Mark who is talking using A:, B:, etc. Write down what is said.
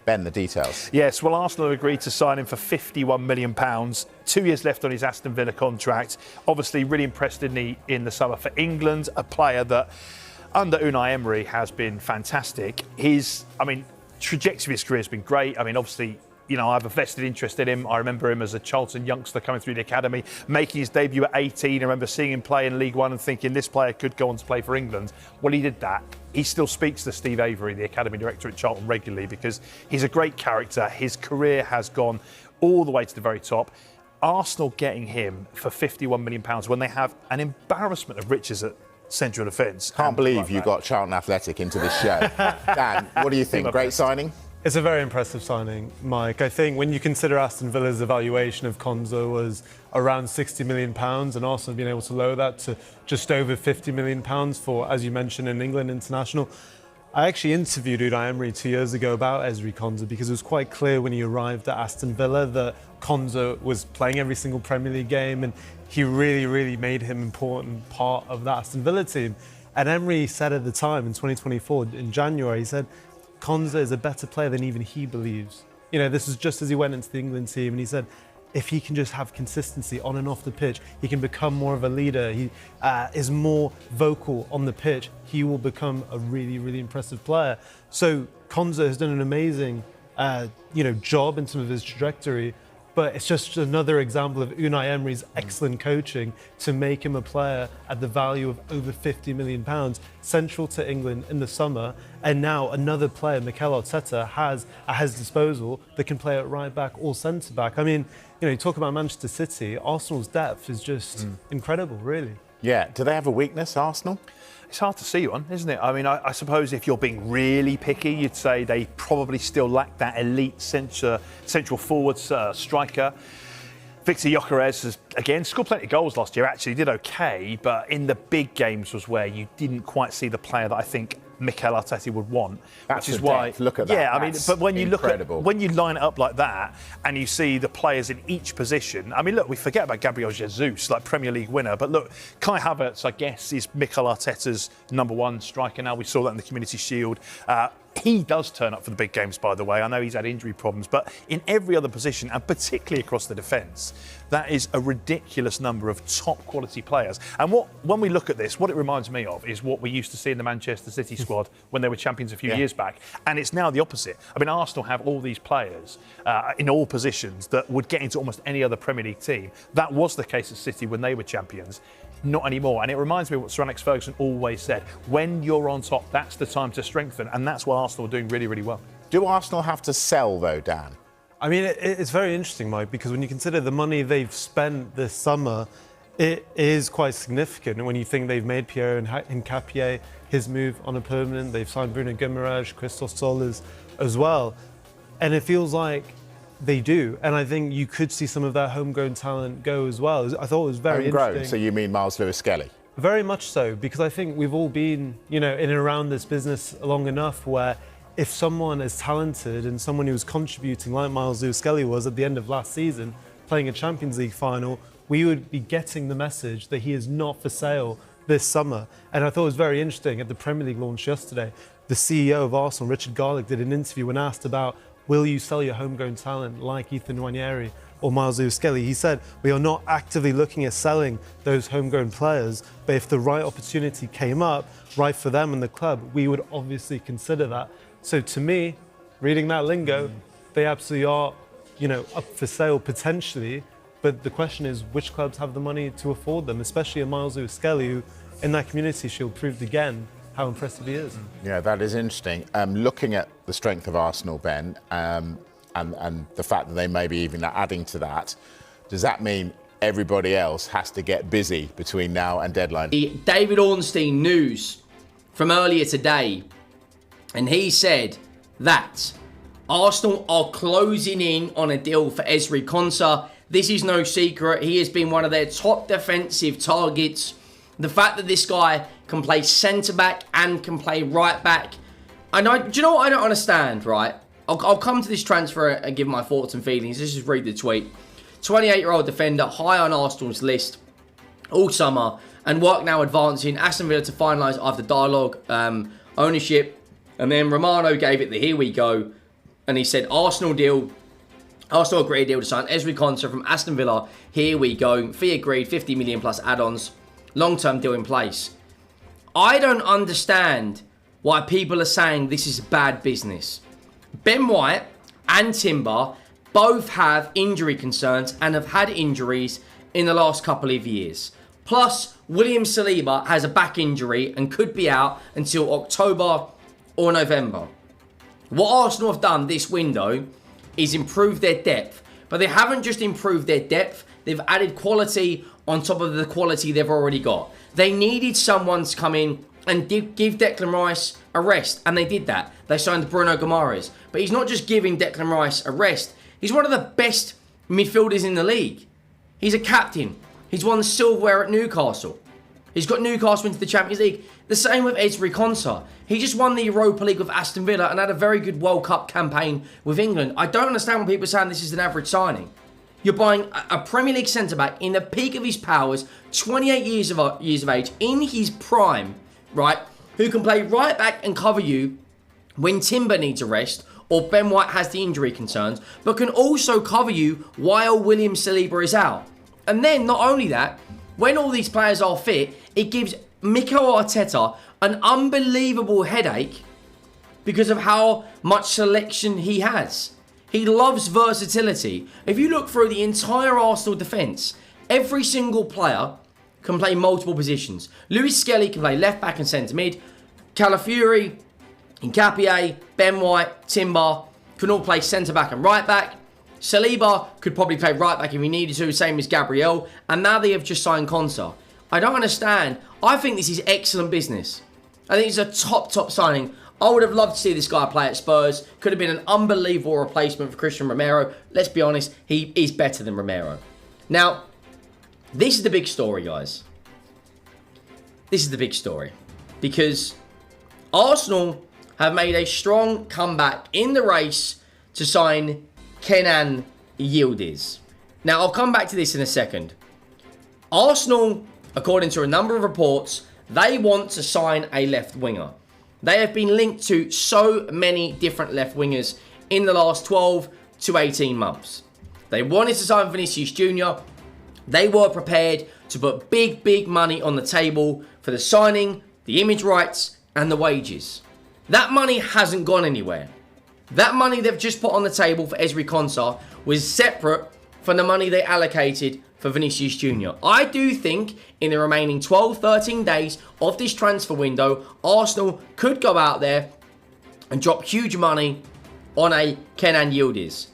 A: Ben, the details.
B: Yes, well, Arsenal agreed to sign him for £51 million. 2 years left on his Aston Villa contract. Obviously, really impressed in the summer for England. A player that, under Unai Emery, has been fantastic. Trajectory of his career has been great. Obviously, I have a vested interest in him. I remember him as a Charlton youngster coming through the academy, making his debut at 18. I remember seeing him play in League One and thinking this player could go on to play for England. Well, he did that. He still speaks to Steve Avery, the academy director at Charlton, regularly because he's a great character. His career has gone all the way to the very top. Arsenal getting him for £51 million when they have an embarrassment of riches at central defence.
A: Can't believe you got Charlton Athletic into this show. Dan, what do you think? Great signing?
C: It's a very impressive signing, Mike. I think when you consider Aston Villa's evaluation of Konsa was around £60 million and Arsenal have been able to lower that to just over £50 million for, as you mentioned, an England international. I actually interviewed Unai Emery 2 years ago about Ezri Konsa because it was quite clear when he arrived at Aston Villa that Konsa was playing every single Premier League game and he really, really made him an important part of that Aston Villa team. And Emery said at the time, in 2024, in January, he said, Konsa is a better player than even he believes. This is just as he went into the England team and he said, if he can just have consistency on and off the pitch, he can become more of a leader. He is more vocal on the pitch. He will become a really, really impressive player. So Konsa has done an amazing, job in terms of his trajectory. But it's just another example of Unai Emery's excellent coaching to make him a player at the value of over £50 million, central to England in the summer. And now another player, Mikel Arteta, has at his disposal that can play at right back or centre back. You talk about Manchester City, Arsenal's depth is just incredible, really.
A: Yeah. Do they have a weakness, Arsenal?
B: It's hard to see one, isn't it? I suppose if you're being really picky, you'd say they probably still lack that elite central forward striker. Victor Gyökeres has, again, scored plenty of goals last year, actually did okay, but in the big games was where you didn't quite see the player that I think Mikel Arteta would want.
A: That's
B: which is
A: why. Look at that.
B: Yeah, but when you
A: incredible.
B: when you line it up like that and you see the players in each position, look, we forget about Gabriel Jesus, like Premier League winner, but look, Kai Havertz, I guess, is Mikel Arteta's #1 striker now. We saw that in the Community Shield. He does turn up for the big games, by the way. I know he's had injury problems, but in every other position, and particularly across the defence, that is a ridiculous number of top-quality players. And when we look at this, what it reminds me of is what we used to see in the Manchester City squad when they were champions a few years back. And it's now the opposite. Arsenal have all these players in all positions that would get into almost any other Premier League team. That was the case at City when they were champions. Not anymore. And it reminds me of what Sir Alex Ferguson always said. When you're on top, that's the time to strengthen. And that's what Arsenal are doing really, really well.
A: Do Arsenal have to sell, though, Dan?
C: It's very interesting, Mike, because when you consider the money they've spent this summer, it is quite significant. And when you think they've made Pierre Nketiah his move on a permanent, they've signed Bruno Guimaraes, Christos Solis as well. And it feels like they do. And I think you could see some of that homegrown talent go as well. I thought it was very interesting.
A: So you mean Miles Lewis-Skelly?
C: Very much so, because I think we've all been, in and around this business long enough where if someone is talented and someone who's contributing like Miles Lewis-Skelly was at the end of last season, playing a Champions League final, we would be getting the message that he is not for sale this summer. And I thought it was very interesting at the Premier League launch yesterday, the CEO of Arsenal, Richard Garlick, did an interview when asked about, will you sell your homegrown talent like Ethan Nwaneri or Miles Lewis-Skelly? He said, we are not actively looking at selling those homegrown players, but if the right opportunity came up, right for them and the club, we would obviously consider that. So to me, reading that lingo, they absolutely are, up for sale potentially, but the question is which clubs have the money to afford them, especially a Miles Lewis-Skelly who, in that Community Shield, proved again how impressive he is.
A: Yeah, that is interesting. Looking at the strength of Arsenal, Ben, and the fact that they may be even adding to that, does that mean everybody else has to get busy between now and deadline?
D: The David Ornstein news from earlier today, and he said that Arsenal are closing in on a deal for Ezri Konsa. This is no secret. He has been one of their top defensive targets. The fact that this guy can play centre-back and can play right-back. And do you know what I don't understand, right? I'll come to this transfer and give my thoughts and feelings. Let's just read the tweet. 28-year-old defender, high on Arsenal's list all summer, and work now advancing. Aston Villa to finalise after dialogue, ownership. And then Romano gave it the here we go. and he said, Arsenal agreed a deal to sign Ezri Konsa from Aston Villa. Here we go. Fee agreed, 50 million plus add-ons. Long-term deal in place. I don't understand why people are saying this is bad business. Ben White and Timber both have injury concerns and have had injuries in the last couple of years. Plus, William Saliba has a back injury and could be out until October or November. What Arsenal have done this window is improve their depth. But they haven't just improved their depth, they've added quality on top of the quality they've already got. They needed someone to come in and give Declan Rice a rest, and they did that. They signed Bruno Guimaraes. But he's not just giving Declan Rice a rest, he's one of the best midfielders in the league. He's a captain. He's won silverware at Newcastle. He's got Newcastle into the Champions League. The same with Ezri Konsa. He just won the Europa League with Aston Villa and had a very good World Cup campaign with England. I don't understand when people are saying this is an average signing. You're buying a Premier League centre-back in the peak of his powers, 28 years of age, in his prime, right, who can play right back and cover you when Timber needs a rest or Ben White has the injury concerns, but can also cover you while William Saliba is out. And then, not only that, when all these players are fit, it gives Mikel Arteta an unbelievable headache because of how much selection he has. He loves versatility. If you look through the entire Arsenal defence, every single player can play multiple positions. Lewis Skelly can play left back and centre mid. Calafiori, Nkapie, Ben White, Timber can all play centre back and right back. Saliba could probably play right back if he needed to, same as Gabriel. And now they have just signed Konsa. I don't understand. I think this is excellent business. I think it's a top signing. I would have loved to see this guy play at Spurs. Could have been an unbelievable replacement for Christian Romero. Let's be honest, he is better than Romero. Now, this is the big story, guys. This is the big story. Because Arsenal have made a strong comeback in the race to sign Kenan Yildiz. Now, I'll come back to this in a second. Arsenal, according to a number of reports, they want to sign a left winger. They have been linked to so many different left wingers in the last 12 to 18 months. They wanted to sign Vinicius Jr. They were prepared to put big money on the table for the signing, the image rights, and the wages. That money hasn't gone anywhere. That money they've just put on the table for Ezri Konsa was separate from the money they allocated for Vinicius Jr. I do think in the remaining 12, 13 days of this transfer window, Arsenal could go out there and drop huge money on a Kenan Yildiz.